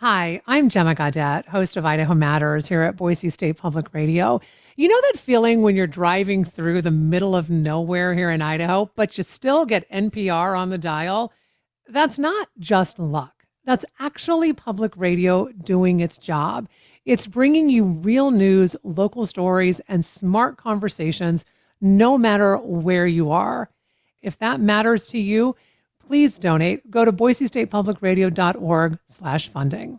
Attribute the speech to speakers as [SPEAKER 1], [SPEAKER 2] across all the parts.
[SPEAKER 1] Hi, I'm Gemma Gaudette, host of Idaho Matters here at Boise State Public Radio. You know that feeling when you're driving through the middle of nowhere here in Idaho, but you still get NPR on the dial? That's not just luck. That's actually public radio doing its job. It's bringing you real news, local stories, and smart conversations no matter where you are. If that matters to you, please donate. Go to boisestatepublicradio.org/funding.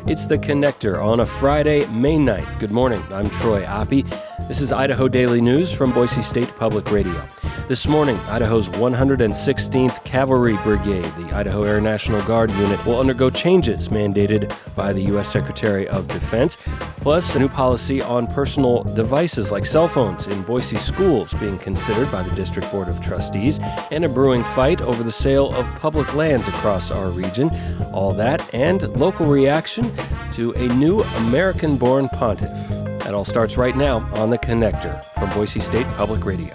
[SPEAKER 2] It's The Connector on a Friday, May 9th. Good morning. I'm Troy Oppie. This is Idaho Daily News from Boise State Public Radio. This morning, Idaho's 116th Cavalry Brigade, the Idaho Air National Guard unit, will undergo changes mandated by the U.S. Secretary of Defense, plus a new policy on personal devices like cell phones in Boise Schools being considered by the District Board of Trustees, and a brewing fight over the sale of public lands across our region. All that and local reaction to a new American-born pontiff. That all starts right now on The Connector from Boise State Public Radio.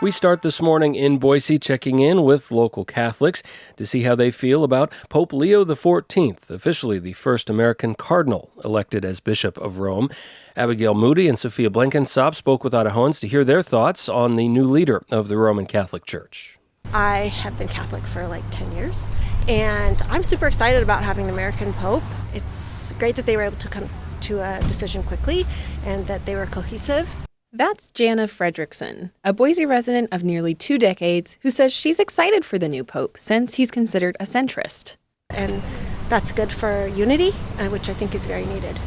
[SPEAKER 2] We start this morning in Boise, checking in with local Catholics to see how they feel about Pope Leo XIV, officially the first American cardinal elected as Bishop of Rome. Abigail Moody and Sophia Blenkinsop spoke with Idahoans to hear their thoughts on the new leader of the Roman Catholic Church.
[SPEAKER 3] I have been Catholic for like 10 years, and I'm super excited about having an American Pope. It's great that they were able to come to a decision quickly and that they were cohesive.
[SPEAKER 4] That's Jana Fredrickson, a Boise resident of nearly 2 decades who says she's excited for the new Pope since he's considered a centrist.
[SPEAKER 3] And that's good for unity, which I think is very needed.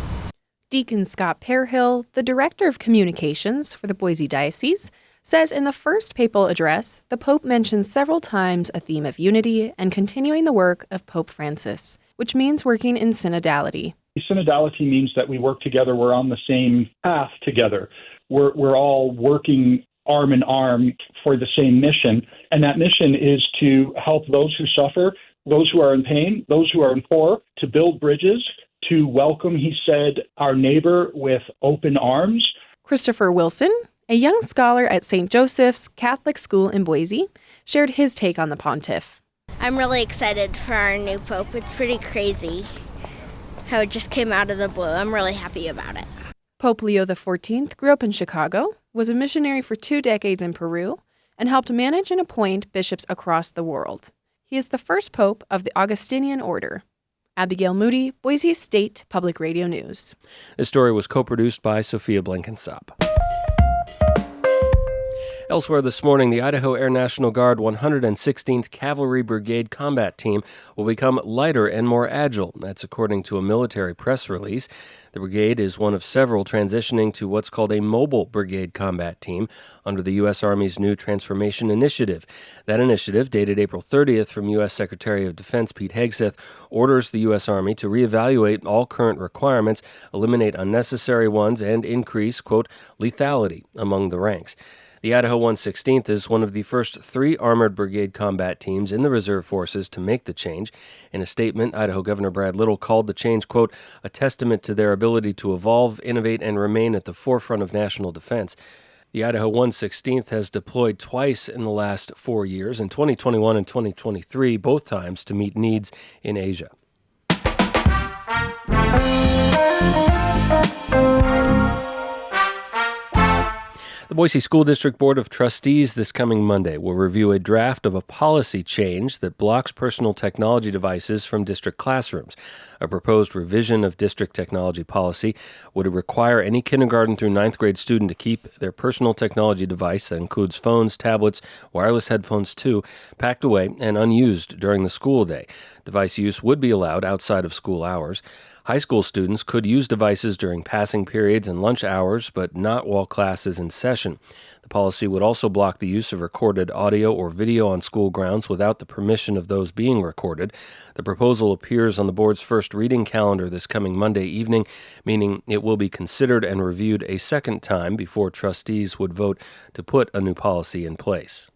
[SPEAKER 4] Deacon Scott Pearhill, the director of communications for the Boise Diocese, says in the first papal address, the Pope mentions several times a theme of unity and continuing the work of Pope Francis, which means working in synodality.
[SPEAKER 5] Synodality means that we work together, we're on the same path together. We're all working arm in arm for the same mission, and that mission is to help those who suffer, those who are in pain, those who are in poor, to build bridges, to welcome, he said, our neighbor with open arms.
[SPEAKER 4] Christopher Wilson, a young scholar at St. Joseph's Catholic School in Boise, shared his take on the pontiff.
[SPEAKER 6] I'm really excited for our new pope. It's pretty crazy how it just came out of the blue. I'm really happy about it.
[SPEAKER 4] Pope Leo XIV grew up in Chicago, was a missionary for 2 decades in Peru, and helped manage and appoint bishops across the world. He is the first pope of the Augustinian order. Abigail Moody, Boise State Public Radio News.
[SPEAKER 2] This story was co-produced by Sophia Blenkinsop. Elsewhere this morning, the Idaho Air National Guard 116th Cavalry Brigade combat team will become lighter and more agile. That's according to a military press release. The brigade is one of several transitioning to what's called a mobile brigade combat team under the U.S. Army's new Transformation Initiative. That initiative, dated April 30th from U.S. Secretary of Defense Pete Hegseth, orders the U.S. Army to reevaluate all current requirements, eliminate unnecessary ones, and increase, quote, lethality among the ranks. The Idaho 116th is one of the first 3 armored brigade combat teams in the reserve forces to make the change. In a statement, Idaho Governor Brad Little called the change, quote, a testament to their ability to evolve, innovate, and remain at the forefront of national defense. The Idaho 116th has deployed twice in the last 4 years, in 2021 and 2023, both times to meet needs in Asia. The Boise School District Board of Trustees this coming Monday will review a draft of a policy change that blocks personal technology devices from district classrooms. A proposed revision of district technology policy would require any kindergarten through 9th grade student to keep their personal technology device, that includes phones, tablets, wireless headphones too, packed away and unused during the school day. Device use would be allowed outside of school hours. High school students could use devices during passing periods and lunch hours, but not while class is in session. The policy would also block the use of recorded audio or video on school grounds without the permission of those being recorded. The proposal appears on the board's first reading calendar this coming Monday evening, meaning it will be considered and reviewed a second time before trustees would vote to put a new policy in place.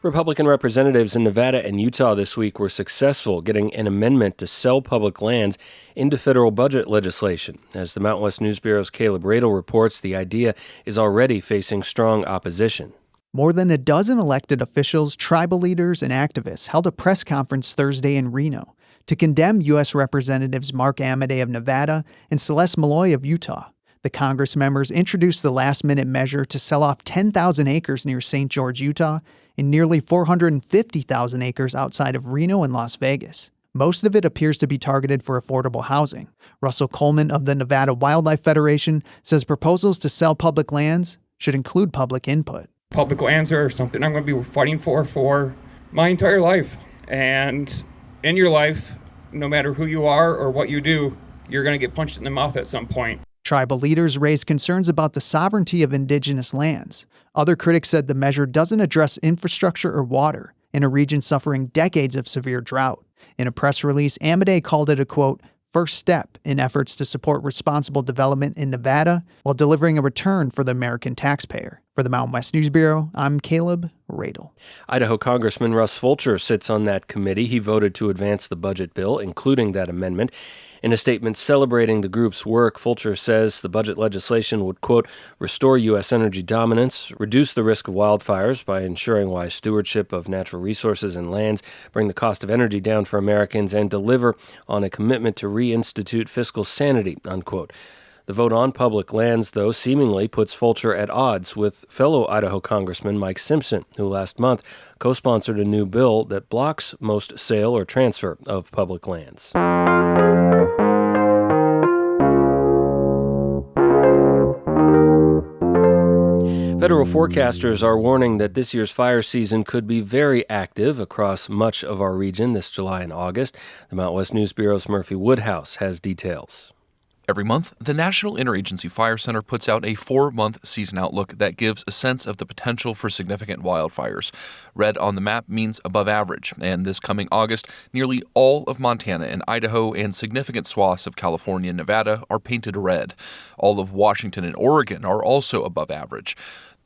[SPEAKER 2] Republican representatives in Nevada and Utah this week were successful getting an amendment to sell public lands into federal budget legislation. As the Mountain West News Bureau's Caleb Radel reports, the idea is already facing strong opposition.
[SPEAKER 7] More than a dozen elected officials, tribal leaders, and activists held a press conference Thursday in Reno to condemn U.S. Representatives Mark Amodei of Nevada and Celeste Malloy of Utah. The Congress members introduced the last-minute measure to sell off 10,000 acres near St. George, Utah, and nearly 450,000 acres outside of Reno and Las Vegas. Most of it appears to be targeted for affordable housing. Russell Coleman of the Nevada Wildlife Federation says proposals to sell public lands should include public input.
[SPEAKER 8] Public lands are something I'm going to be fighting for my entire life. And in your life, no matter who you are or what you do, you're going to get punched in the mouth at some point.
[SPEAKER 7] Tribal leaders raised concerns about the sovereignty of indigenous lands. Other critics said the measure doesn't address infrastructure or water in a region suffering decades of severe drought. In a press release, Amodei called it a, quote, first step in efforts to support responsible development in Nevada while delivering a return for the American taxpayer. For the Mountain West News Bureau, I'm Caleb Radel.
[SPEAKER 2] Idaho Congressman Russ Fulcher sits on that committee. He voted to advance the budget bill, including that amendment. In a statement celebrating the group's work, Fulcher says the budget legislation would, quote, restore U.S. energy dominance, reduce the risk of wildfires by ensuring wise stewardship of natural resources and lands, bring the cost of energy down for Americans, and deliver on a commitment to reinstitute fiscal sanity, unquote. The vote on public lands, though, seemingly puts Fulcher at odds with fellow Idaho Congressman Mike Simpson, who last month co-sponsored a new bill that blocks most sale or transfer of public lands. Federal forecasters are warning that this year's fire season could be very active across much of our region this July and August. The Mountain West News Bureau's Murphy Woodhouse has details.
[SPEAKER 9] Every month, the National Interagency Fire Center puts out a 4-month season outlook that gives a sense of the potential for significant wildfires. Red on the map means above average, and this coming August, nearly all of Montana and Idaho and significant swaths of California and Nevada are painted red. All of Washington and Oregon are also above average.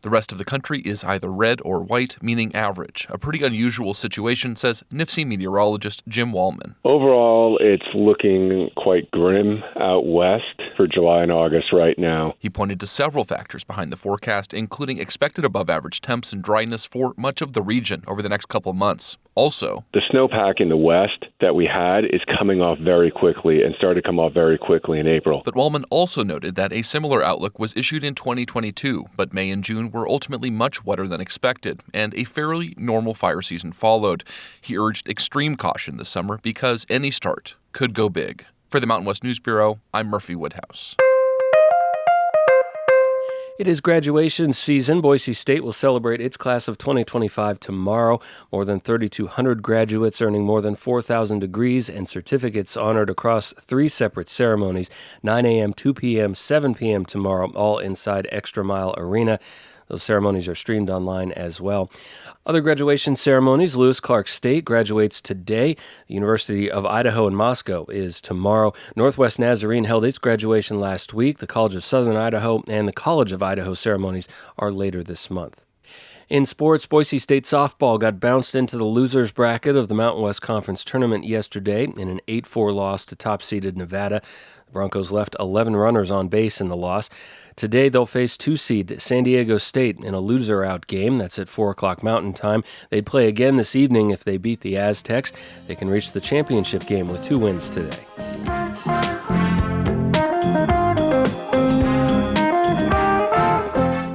[SPEAKER 9] The rest of the country is either red or white, meaning average. A pretty unusual situation, says NIFC meteorologist Jim Wallman.
[SPEAKER 10] Overall, it's looking quite grim out west for July and August right now.
[SPEAKER 9] He pointed to several factors behind the forecast, including expected above-average temps and dryness for much of the region over the next couple months. Also,
[SPEAKER 10] the snowpack in the west that we had is coming off very quickly and started to come off very quickly in April.
[SPEAKER 9] But Wallman also noted that a similar outlook was issued in 2022, but May and June were ultimately much wetter than expected, and a fairly normal fire season followed. He urged extreme caution this summer because any start could go big. For the Mountain West News Bureau, I'm Murphy Woodhouse.
[SPEAKER 2] It is graduation season. Boise State will celebrate its class of 2025 tomorrow. More than 3,200 graduates earning more than 4,000 degrees and certificates honored across 3 separate ceremonies, 9 a.m., 2 p.m., 7 p.m. tomorrow, all inside Extra Mile Arena. Those ceremonies are streamed online as well. Other graduation ceremonies, Lewis Clark State graduates today. The University of Idaho in Moscow is tomorrow. Northwest Nazarene held its graduation last week. The College of Southern Idaho and the College of Idaho ceremonies are later this month. In sports, Boise State softball got bounced into the losers bracket of the Mountain West Conference tournament yesterday in an 8-4 loss to top-seeded Nevada. The Broncos left 11 runners on base in the loss. Today, they'll face 2-seed San Diego State in a loser-out game. That's at 4 o'clock Mountain Time. They'd play again this evening if they beat the Aztecs. They can reach the championship game with 2 wins today.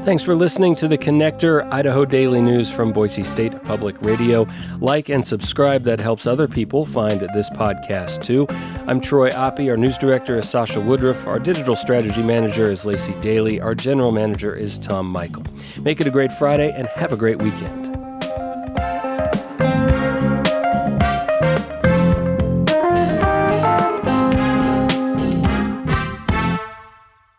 [SPEAKER 2] Thanks for listening to The Connector, Idaho Daily News from Boise State Public Radio. Like and subscribe. That helps other people find this podcast, too. I'm Troy Oppie. Our news director is Sasha Woodruff. Our digital strategy manager is Lacey Daly. Our general manager is Tom Michael. Make it a great Friday and have a great weekend.